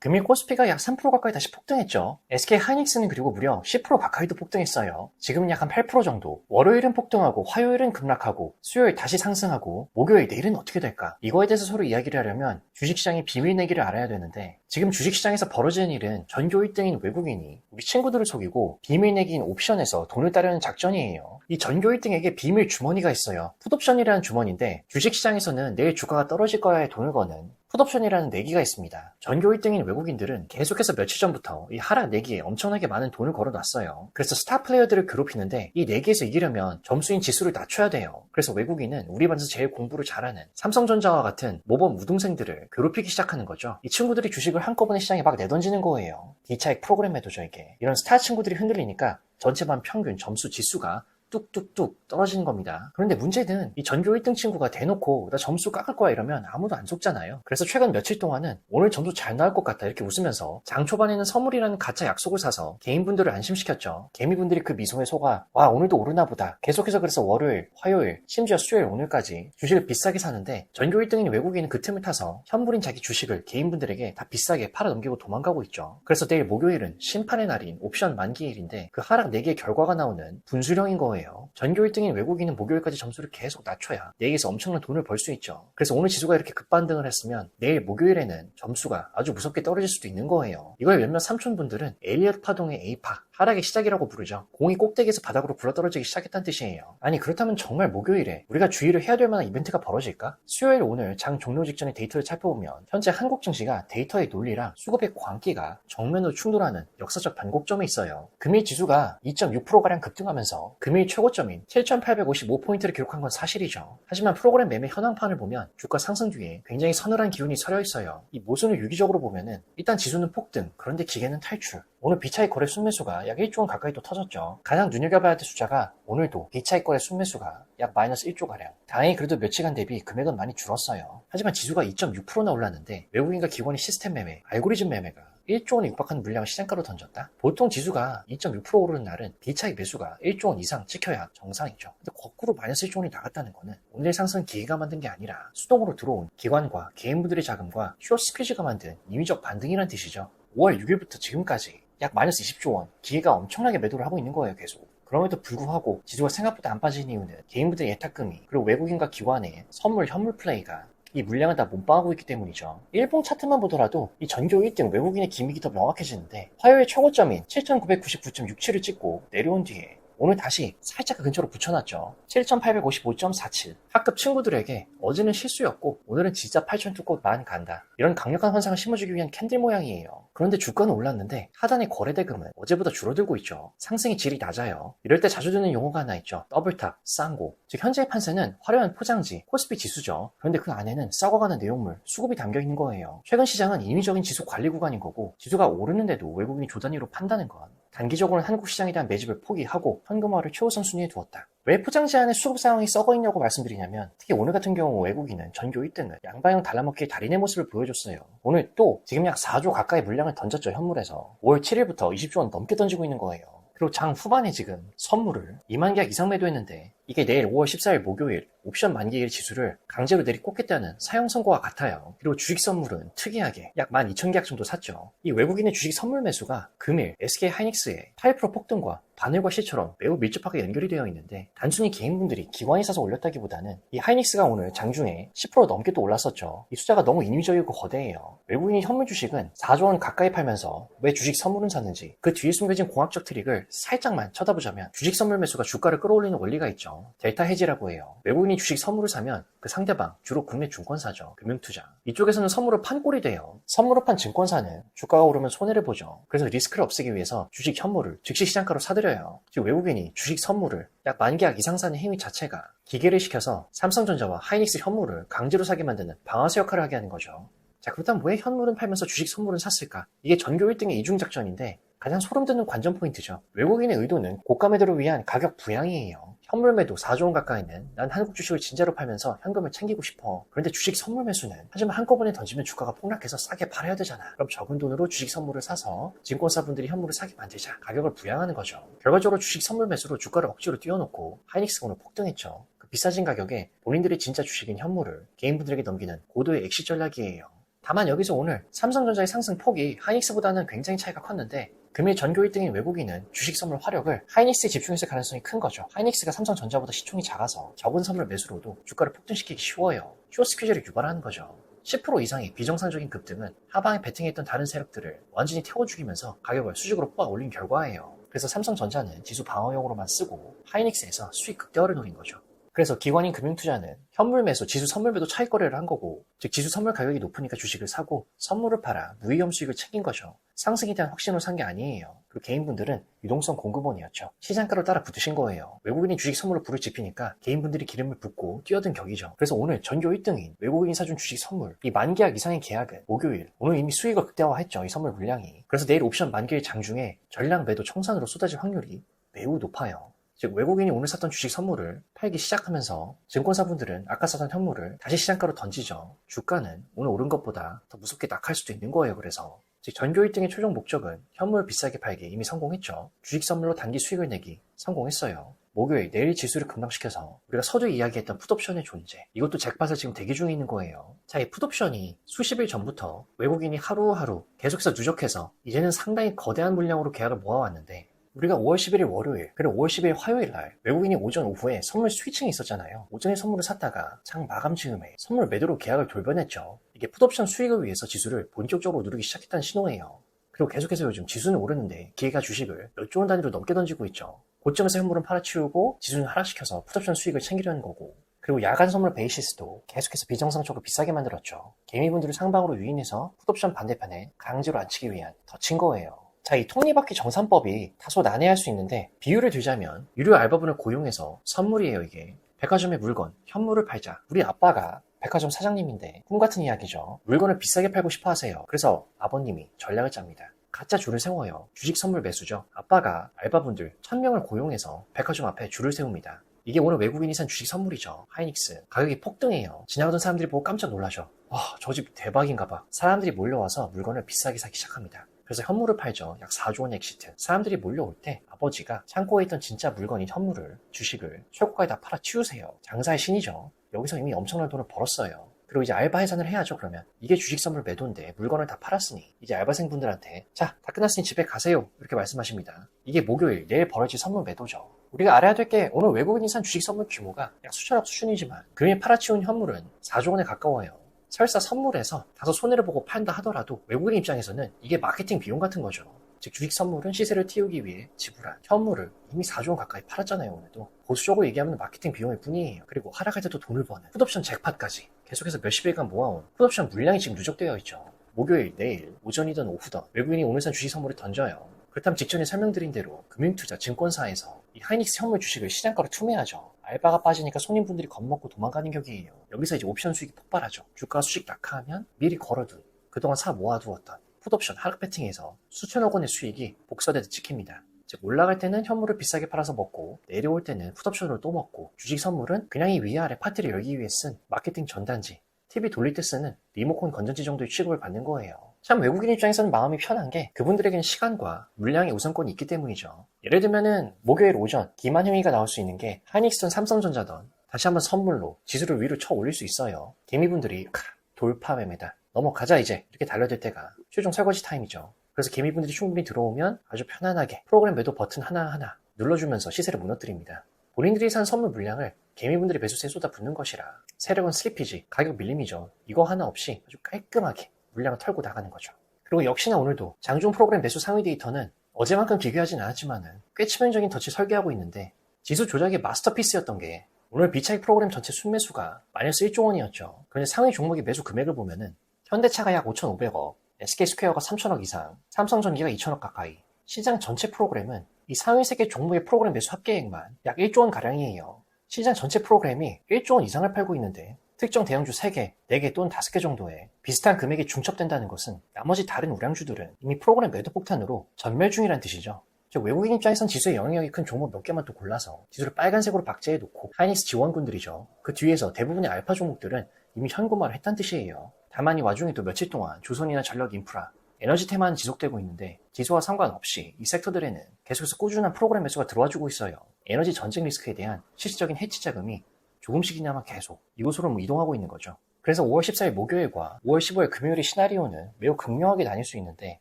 금일 코스피가 약 3% 가까이 다시 폭등했죠. SK 하이닉스는 그리고 무려 10% 가까이도 폭등했어요. 지금은 약 한 8% 정도. 월요일은 폭등하고 화요일은 급락하고 수요일 다시 상승하고 목요일 내일은 어떻게 될까? 이거에 대해서 서로 이야기를 하려면 주식시장의 비밀 내기를 알아야 되는데 지금 주식시장에서 벌어지는 일은 전교 1등인 외국인이 우리 친구들을 속이고 비밀 내기인 옵션에서 돈을 따려는 작전이에요. 이 전교 1등에게 비밀 주머니가 있어요. 풋옵션이라는 주머니인데 주식시장에서는 내일 주가가 떨어질 거야에 돈을 거는 풋옵션이라는 내기가 있습니다. 전교 1등인 외국인들은 계속해서 며칠 전부터 이 하락 내기에 엄청나게 많은 돈을 걸어놨어요. 그래서 스타 플레이어들을 괴롭히는데 이 내기에서 이기려면 점수인 지수를 낮춰야 돼요. 그래서 외국인은 우리 반에서 제일 공부를 잘하는 삼성전자와 같은 모범 우등생들을 괴롭히기 시작하는 거죠. 이 친구들이 주식을 한꺼번에 시장에 막 내던지는 거예요. D차익 프로그램 매도죠 이게. 이런 스타 친구들이 흔들리니까 전체 반 평균 점수 지수가 뚝뚝뚝 떨어지는 겁니다. 그런데 문제는 이 전교 1등 친구가 대놓고 나 점수 깎을 거야 이러면 아무도 안 속잖아요. 그래서 최근 며칠 동안은 오늘 점수 잘 나올 것 같다 이렇게 웃으면서 장 초반에는 선물이라는 가짜 약속을 사서 개인분들을 안심시켰죠. 개미분들이 그 미소에 속아 와 오늘도 오르나 보다. 계속해서 그래서 월요일, 화요일, 심지어 수요일 오늘까지 주식을 비싸게 사는데 전교 1등인 외국인은 그 틈을 타서 현물인 자기 주식을 개인분들에게 다 비싸게 팔아 넘기고 도망가고 있죠. 그래서 내일 목요일은 심판의 날인 옵션 만기일인데 그 하락 4개의 결과가 나오는 분수령인 거예요. 전교 1등인 외국인은 목요일까지 점수를 계속 낮춰야 내일에서 엄청난 돈을 벌 수 있죠. 그래서 오늘 지수가 이렇게 급반등을 했으면 내일 목요일에는 점수가 아주 무섭게 떨어질 수도 있는 거예요. 이걸 몇몇 삼촌분들은 엘리엇 파동의 A파, 하락의 시작이라고 부르죠. 공이 꼭대기에서 바닥으로 굴러떨어지기 시작했다는 뜻이에요. 아니 그렇다면 정말 목요일에 우리가 주의를 해야 될 만한 이벤트가 벌어질까? 수요일 오늘 장 종료 직전의 데이터를 살펴보면 현재 한국 증시가 데이터의 논리랑 수급의 광기가 정면으로 충돌하는 역사적 변곡점에 있어요. 금일 지수가 2.6%가량 급등하면서 금일 최고점인 7,855포인트를 기록한 건 사실이죠. 하지만 프로그램 매매 현황판을 보면 주가 상승 뒤에 굉장히 서늘한 기운이 서려 있어요. 이 모순을 유기적으로 보면은 일단 지수는 폭등, 그런데 기계는 탈출. 오늘 B차익 거래 순매수가 약 1조 원 가까이 또 터졌죠. 가장 눈여겨봐야 될 숫자가 오늘도 B차익 거래 순매수가 약 마이너스 1조가량. 다행히 그래도 며칠간 대비 금액은 많이 줄었어요. 하지만 지수가 2.6%나 올랐는데 외국인과 기관의 시스템 매매, 알고리즘 매매가 1조 원에 육박하는 물량을 시장가로 던졌다? 보통 지수가 2.6% 오르는 날은 B차익 매수가 1조 원 이상 찍혀야 정상이죠. 근데 거꾸로 마이너스 1조 원이 나갔다는 거는 오늘의 상승은 기계가 만든 게 아니라 수동으로 들어온 기관과 개인분들의 자금과 숏 스퀴즈가 만든 인위적 반등이란 뜻이죠. 5월 6일부터 지금까지 약 마이너스 20조 원, 기계가 엄청나게 매도를 하고 있는 거예요, 계속. 그럼에도 불구하고 지수가 생각보다 안 빠진 이유는 개인분들의 예탁금이 그리고 외국인과 기관의 선물, 현물 플레이가 이 물량을 다 몸빵하고 있기 때문이죠. 일봉 차트만 보더라도 이 전교 1등 외국인의 기믹이 더 명확해지는데 화요일 최고점인 7,999.67을 찍고 내려온 뒤에 오늘 다시 살짝 근처로 붙여놨죠. 7,855.47. 학급 친구들에게 어제는 실수였고 오늘은 진짜 8,000 뚫고만 간다. 이런 강력한 환상을 심어주기 위한 캔들 모양이에요. 그런데 주가는 올랐는데 하단의 거래대금은 어제보다 줄어들고 있죠. 상승의 질이 낮아요. 이럴 때 자주 듣는 용어가 하나 있죠. 더블탑, 쌍고. 즉 현재의 판세는 화려한 포장지, 코스피 지수죠. 그런데 그 안에는 썩어가는 내용물, 수급이 담겨있는 거예요. 최근 시장은 인위적인 지수 관리 구간인 거고 지수가 오르는데도 외국인이 조단위로 판다는 건 단기적으로는 한국 시장에 대한 매집을 포기하고 현금화를 최우선 순위에 두었다. 왜 포장지 안에 수급 상황이 썩어있냐고 말씀드리냐면 특히 오늘 같은 경우 외국인은 전교 1등을 양방향 달라먹기의 달인의 모습을 보여줬어요. 오늘 또 지금 약 4조 가까이 물량을 던졌죠. 현물에서 5월 7일부터 20조 원 넘게 던지고 있는 거예요. 그리고 장 후반에 지금 선물을 2만 계약 이상 매도했는데 이게 내일 5월 14일 목요일 옵션 만기일 지수를 강제로 내리꽂겠다는 사형 선고와 같아요. 그리고 주식 선물은 특이하게 약 12,000계약 정도 샀죠. 이 외국인의 주식 선물 매수가 금일 SK 하이닉스의 8% 폭등과 바늘과 실처럼 매우 밀접하게 연결이 되어 있는데 단순히 개인분들이 기관이 사서 올렸다기보다는 이 하이닉스가 오늘 장중에 10% 넘게 또 올랐었죠. 이 숫자가 너무 인위적이고 거대해요. 외국인이 현물 주식은 4조 원 가까이 팔면서 왜 주식 선물은 샀는지 그 뒤에 숨겨진 공학적 트릭을 살짝만 쳐다보자면 주식 선물 매수가 주가를 끌어올리는 원리가 있죠. 델타 헤지라고 해요. 외국인이 주식 선물을 사면 그 상대방 주로 국내 증권사죠. 금융투자. 이쪽에서는 선물을 판 꼴이 돼요. 선물을 판 증권사는 주가가 오르면 손해를 보죠. 그래서 리스크를 없애기 위해서 주식 현물을 즉시 시장가로 사들여요. 즉 외국인이 주식 선물을 약 10,000계약 이상 사는 행위 자체가 기계를 시켜서 삼성전자와 하이닉스 현물을 강제로 사게 만드는 방아쇠 역할을 하게 하는 거죠. 자 그렇다면 왜 현물은 팔면서 주식 선물은 샀을까? 이게 전교 1등의 이중작전인데 가장 소름돋는 관전 포인트죠. 외국인의 의도는 고가 매도를 위한 가격 부양이에요. 현물 매도 4조 원 가까이는 난 한국 주식을 진짜로 팔면서 현금을 챙기고 싶어. 그런데 주식 선물 매수는 하지만 한꺼번에 던지면 주가가 폭락해서 싸게 팔아야 되잖아. 그럼 적은 돈으로 주식 선물을 사서 증권사분들이 현물을 사게 만들자. 가격을 부양하는 거죠. 결과적으로 주식 선물 매수로 주가를 억지로 띄워놓고 하이닉스가 오늘 폭등했죠. 그 비싸진 가격에 본인들의 진짜 주식인 현물을 개인분들에게 넘기는 고도의 엑시 전략이에요. 다만 여기서 오늘 삼성전자의 상승 폭이 하이닉스보다는 굉장히 차이가 컸는데 금일 전교 1등인 외국인은 주식 선물 화력을 하이닉스에 집중했을 가능성이 큰 거죠. 하이닉스가 삼성전자보다 시총이 작아서 적은 선물 매수로도 주가를 폭등시키기 쉬워요. 쇼스퀴즈를 유발하는 거죠. 10% 이상의 비정상적인 급등은 하방에 베팅했던 다른 세력들을 완전히 태워 죽이면서 가격을 수직으로 뽑아 올린 결과예요. 그래서 삼성전자는 지수 방어용으로만 쓰고 하이닉스에서 수익 극대화를 노린 거죠. 그래서 기관인 금융투자는 현물 매수, 지수 선물 매도 차익 거래를 한 거고, 즉 지수 선물 가격이 높으니까 주식을 사고 선물을 팔아 무위험 수익을 챙긴 거죠. 상승에 대한 확신으로 산 게 아니에요. 그리고 개인분들은 유동성 공급원이었죠. 시장가로 따라 붙으신 거예요. 외국인이 주식 선물로 불을 지피니까 개인분들이 기름을 붓고 뛰어든 격이죠. 그래서 오늘 전교 1등인 외국인이 사준 주식 선물, 이 만계약 이상의 계약은 목요일, 오늘 이미 수익을 극대화했죠. 이 선물 물량이. 그래서 내일 옵션 만기일 장중에 전량 매도 청산으로 쏟아질 확률이 매우 높아요. 즉 외국인이 오늘 샀던 주식 선물을 팔기 시작하면서 증권사분들은 아까 사던 현물을 다시 시장가로 던지죠. 주가는 오늘 오른 것보다 더 무섭게 낙할 수도 있는 거예요. 그래서 즉 전교 1등의 최종 목적은 현물 비싸게 팔기 이미 성공했죠. 주식 선물로 단기 수익을 내기 성공했어요. 목요일 내일 지수를 급락시켜서 우리가 서두 이야기했던 풋옵션의 존재, 이것도 잭팟을 지금 대기 중에 있는 거예요. 자, 이 풋옵션이 수십일 전부터 외국인이 하루하루 계속해서 누적해서 이제는 상당히 거대한 물량으로 계약을 모아왔는데, 우리가 5월 11일 월요일, 그리고 5월 10일 화요일 날 외국인이 오전 오후에 선물 스위칭이 있었잖아요. 오전에 선물을 샀다가 장 마감 즈음에 선물 매도로 계약을 돌변했죠. 이게 풋옵션 수익을 위해서 지수를 본격적으로 누르기 시작했다는 신호예요. 그리고 계속해서 요즘 지수는 오르는데 기회가 주식을 몇 조 원 단위로 넘게 던지고 있죠. 고점에서 현물은 팔아치우고 지수는 하락시켜서 풋옵션 수익을 챙기려는 거고, 그리고 야간 선물 베이시스도 계속해서 비정상적으로 비싸게 만들었죠. 개미분들을 상방으로 유인해서 풋옵션 반대편에 강제로 앉히기 위한 덫인 거예요. 자, 이 톱니바퀴 정산법이 다소 난해할 수 있는데 비유를 들자면 유료 알바분을 고용해서 선물이에요. 이게 백화점의 물건, 현물을 팔자. 우리 아빠가 백화점 사장님인데 꿈같은 이야기죠. 물건을 비싸게 팔고 싶어 하세요. 그래서 아버님이 전략을 짭니다. 가짜 줄을 세워요. 주식 선물 매수죠. 아빠가 알바분들 1000명을 고용해서 백화점 앞에 줄을 세웁니다. 이게 오늘 외국인이 산 주식 선물이죠. 하이닉스. 가격이 폭등해요. 지나가던 사람들이 보고 깜짝 놀라죠. 와, 저 집 대박인가 봐. 사람들이 몰려와서 물건을 비싸게 사기 시작합니다. 그래서 현물을 팔죠. 약 4조 원 엑시트. 사람들이 몰려올 때 아버지가 창고에 있던 진짜 물건인 현물을, 주식을 최고가에 다 팔아치우세요. 장사의 신이죠. 여기서 이미 엄청난 돈을 벌었어요. 그리고 이제 알바 해산을 해야죠. 그러면 이게 주식 선물 매도인데 물건을 다 팔았으니 이제 알바생분들한테 자, 다 끝났으니 집에 가세요. 이렇게 말씀하십니다. 이게 목요일, 내일 벌어질 선물 매도죠. 우리가 알아야 될 게 오늘 외국인이 산 주식 선물 규모가 약 수천억 수준이지만 금일 팔아치운 현물은 4조 원에 가까워요. 설사 선물에서 다소 손해를 보고 판다 하더라도 외국인 입장에서는 이게 마케팅 비용 같은 거죠. 즉 주식 선물은 시세를 띄우기 위해 지불한 현물을 이미 4조 원 가까이 팔았잖아요. 오늘도 보수적으로 얘기하면 마케팅 비용일 뿐이에요. 그리고 하락할 때도 돈을 버는 풋옵션 잭팟까지 계속해서 몇십일간 모아온 풋옵션 물량이 지금 누적되어 있죠. 목요일, 내일, 오전이든 오후든 외국인이 오늘 산 주식 선물을 던져요. 그렇다면 직전에 설명드린 대로 금융투자 증권사에서 이 하이닉스 현물 주식을 시장가로 투매하죠. 알바가 빠지니까 손님분들이 겁먹고 도망가는 격이에요. 여기서 이제 옵션 수익이 폭발하죠. 주가 수익 낙하하면 미리 걸어둔, 그동안 사 모아두었던 풋옵션 하락 배팅에서 수천억 원의 수익이 복사되듯 찍힙니다. 즉 올라갈 때는 현물을 비싸게 팔아서 먹고 내려올 때는 풋옵션으로 또 먹고, 주식 선물은 그냥 이 위아래 파티를 열기 위해 쓴 마케팅 전단지, TV 돌릴 때 쓰는 리모컨 건전지 정도의 취급을 받는 거예요. 참 외국인 입장에서는 마음이 편한 게 그분들에게는 시간과 물량의 우선권이 있기 때문이죠. 예를 들면은 목요일 오전 기만행위가 나올 수 있는 게 하이닉스든 삼성전자든 다시 한번 선물로 지수를 위로 쳐 올릴 수 있어요. 개미분들이 돌파 매매다, 넘어가자 이제, 이렇게 달려들 때가 최종 설거지 타임이죠. 그래서 개미분들이 충분히 들어오면 아주 편안하게 프로그램 매도 버튼 하나하나 눌러주면서 시세를 무너뜨립니다. 본인들이 산 선물 물량을 개미분들이 매수세에 쏟아붓는 것이라 세력은 슬리피지, 가격 밀림이죠. 이거 하나 없이 아주 깔끔하게 물량을 털고 나가는 거죠. 그리고 역시나 오늘도 장중 프로그램 매수 상위 데이터는 어제만큼 기괴하진 않았지만은 꽤 치명적인 덫을 설계하고 있는데, 지수 조작의 마스터피스였던 게 오늘 비차익 프로그램 전체 순매수가 마이너스 1조 원이었죠. 그런데 상위 종목의 매수 금액을 보면은 현대차가 약 5,500억, SK스퀘어가 3,000억 이상, 삼성전기가 2,000억 가까이, 시장 전체 프로그램은 이 상위 3개 종목의 프로그램 매수 합계액만 약 1조 원 가량이에요. 시장 전체 프로그램이 1조 원 이상을 팔고 있는데 특정 대형주 3개, 4개 또는 5개 정도에 비슷한 금액이 중첩된다는 것은 나머지 다른 우량주들은 이미 프로그램 매도 폭탄으로 전멸 중이란 뜻이죠. 즉 외국인 입장에선 지수에 영향력이 큰 종목 몇 개만 또 골라서 지수를 빨간색으로 박제해 놓고 하이닉스 지원군들이죠. 그 뒤에서 대부분의 알파 종목들은 이미 현금화를 했다는 뜻이에요. 다만 이 와중에 또 며칠 동안 조선이나 전력 인프라, 에너지 테마는 지속되고 있는데 지수와 상관없이 이 섹터들에는 계속해서 꾸준한 프로그램 매수가 들어와주고 있어요. 에너지 전쟁 리스크에 대한 실질적인 해치 자금이 조금씩이나마 계속 이곳으로 이동하고 있는 거죠. 그래서 5월 14일 목요일과 5월 15일 금요일의 시나리오는 매우 극명하게 나뉠 수 있는데,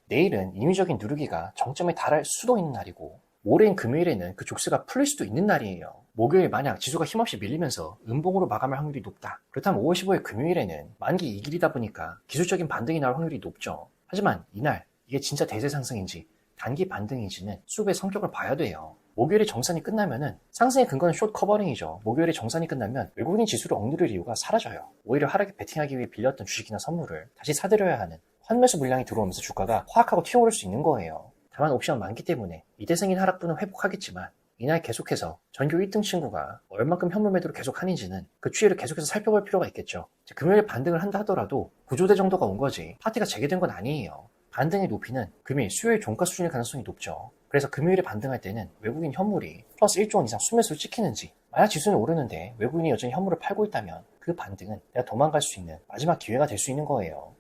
내일은 인위적인 누르기가 정점에 달할 수도 있는 날이고, 모레인 금요일에는 그 족쇄가 풀릴 수도 있는 날이에요. 목요일 만약 지수가 힘없이 밀리면서 음봉으로 마감할 확률이 높다. 그렇다면 5월 15일 금요일에는 만기 2길이다 보니까 기술적인 반등이 나올 확률이 높죠. 하지만 이날 이게 진짜 대세 상승인지 단기 반등인지는 수급의 성격을 봐야 돼요. 목요일에 정산이 끝나면은 상승의 근거는 숏 커버링이죠. 목요일에 정산이 끝나면 외국인 지수를 억누를 이유가 사라져요. 오히려 하락에 베팅하기 위해 빌렸던 주식이나 선물을 다시 사들여야 하는 환매수 물량이 들어오면서 주가가 화학하고 튀어오를 수 있는 거예요. 다만 옵션 많기 때문에 이대생인 하락분은 회복하겠지만, 이날 계속해서 전교 1등 친구가 얼만큼 현물 매도를 계속하는지는 그 추이를 계속해서 살펴볼 필요가 있겠죠. 금요일에 반등을 한다 하더라도 구조대 정도가 온 거지 파티가 재개된 건 아니에요. 반등의 높이는 금일, 수요일 종가 수준일 가능성이 높죠. 그래서 금요일에 반등할 때는 외국인 현물이 플러스 1조 원 이상 순매수를 찍히는지, 만약 지수는 오르는데 외국인이 여전히 현물을 팔고 있다면 그 반등은 내가 도망갈 수 있는 마지막 기회가 될 수 있는 거예요.